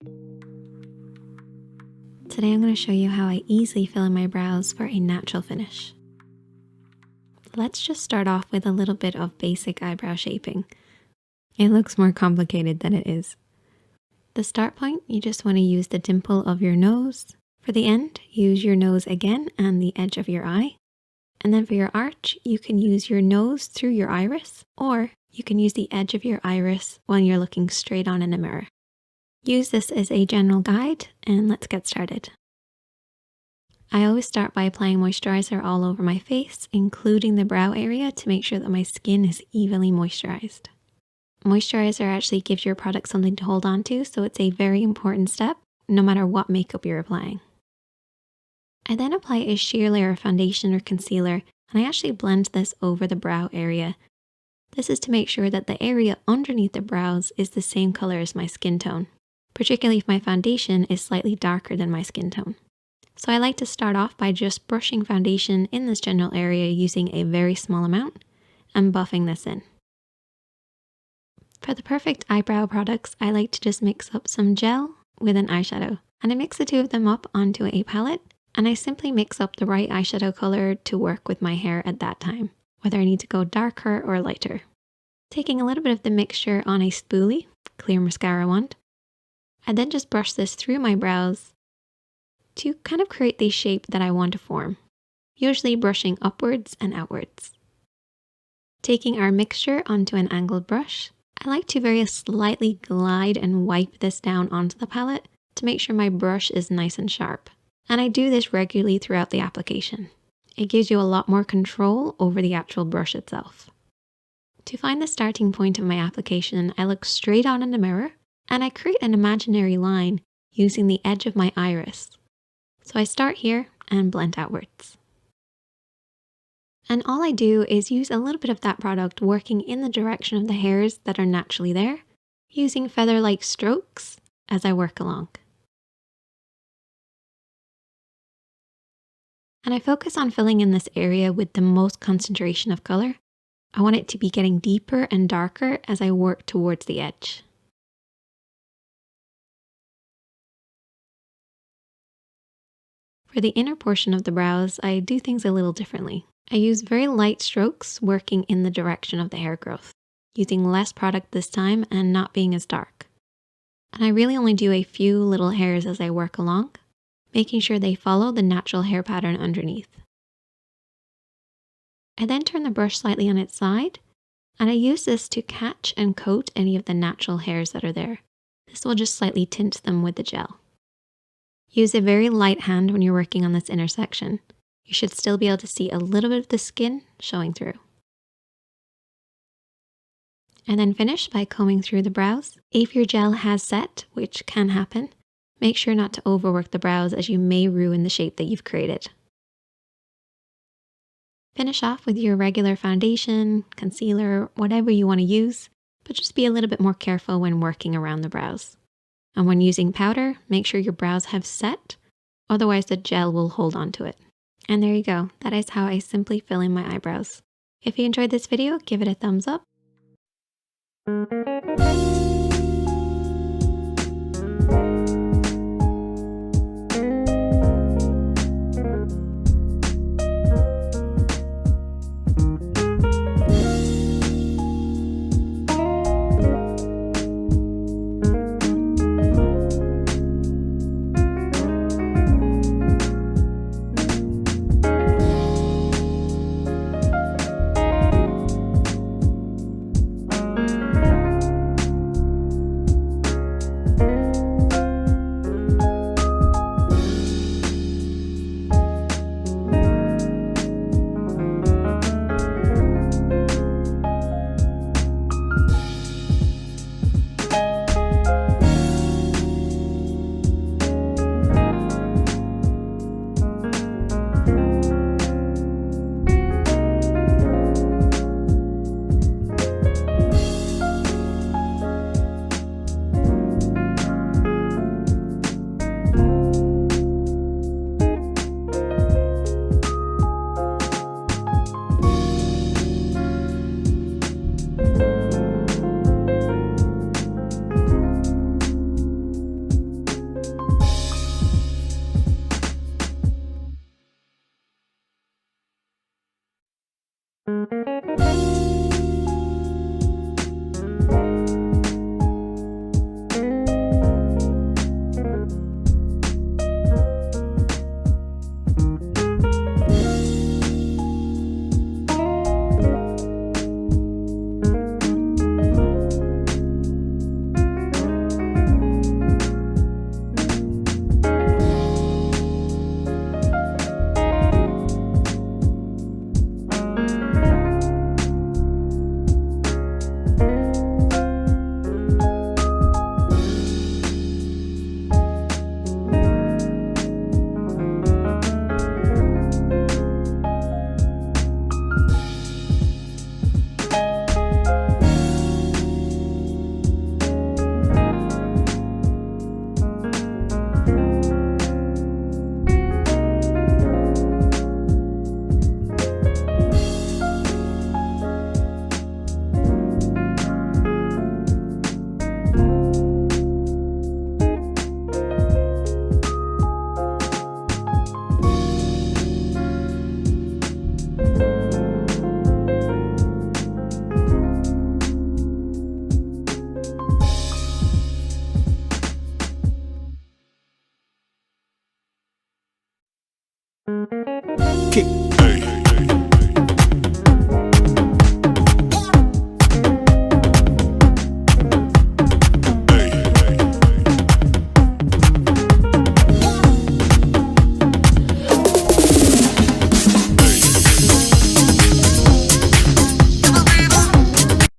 Today I'm going to show you how I easily fill in my brows for a natural finish. Let's just start off with a little bit of basic eyebrow shaping. It looks more complicated than it is. The start point, you just want to use the dimple of your nose. For the end, use your nose again and the edge of your eye. And then for your arch, you can use your nose through your iris, or you can use the edge of your iris when you're looking straight on in a mirror. Use this as a general guide, and let's get started. I always start by applying moisturizer all over my face, including the brow area, to make sure that my skin is evenly moisturized. Moisturizer actually gives your product something to hold on to, so it's a very important step, no matter what makeup you're applying. I then apply a sheer layer of foundation or concealer, and I actually blend this over the brow area. This is to make sure that the area underneath the brows is the same color as my skin tone, particularly if my foundation is slightly darker than my skin tone. So I like to start off by just brushing foundation in this general area using a very small amount and buffing this in. For the perfect eyebrow products, I like to just mix up some gel with an eyeshadow, and I mix the two of them up onto a palette, and I simply mix up the right eyeshadow color to work with my hair at that time, whether I need to go darker or lighter. Taking a little bit of the mixture on a spoolie, clear mascara wand, I then just brush this through my brows to kind of create the shape that I want to form, usually brushing upwards and outwards. Taking our mixture onto an angled brush, I like to very slightly glide and wipe this down onto the palette to make sure my brush is nice and sharp. And I do this regularly throughout the application. It gives you a lot more control over the actual brush itself. To find the starting point of my application, I look straight on in the mirror and I create an imaginary line using the edge of my iris. So I start here and blend outwards. And all I do is use a little bit of that product working in the direction of the hairs that are naturally there, using feather-like strokes as I work along. And I focus on filling in this area with the most concentration of color. I want it to be getting deeper and darker as I work towards the edge. For the inner portion of the brows, I do things a little differently. I use very light strokes working in the direction of the hair growth, using less product this time and not being as dark. And I really only do a few little hairs as I work along, making sure they follow the natural hair pattern underneath. I then turn the brush slightly on its side, and I use this to catch and coat any of the natural hairs that are there. This will just slightly tint them with the gel. Use a very light hand when you're working on this intersection. You should still be able to see a little bit of the skin showing through. And then finish by combing through the brows. If your gel has set, which can happen, make sure not to overwork the brows as you may ruin the shape that you've created. Finish off with your regular foundation, concealer, whatever you want to use, but just be a little bit more careful when working around the brows. And when using powder, make sure your brows have set, otherwise the gel will hold on to it. And there you go, that is how I simply fill in my eyebrows. If you enjoyed this video, give it a thumbs up.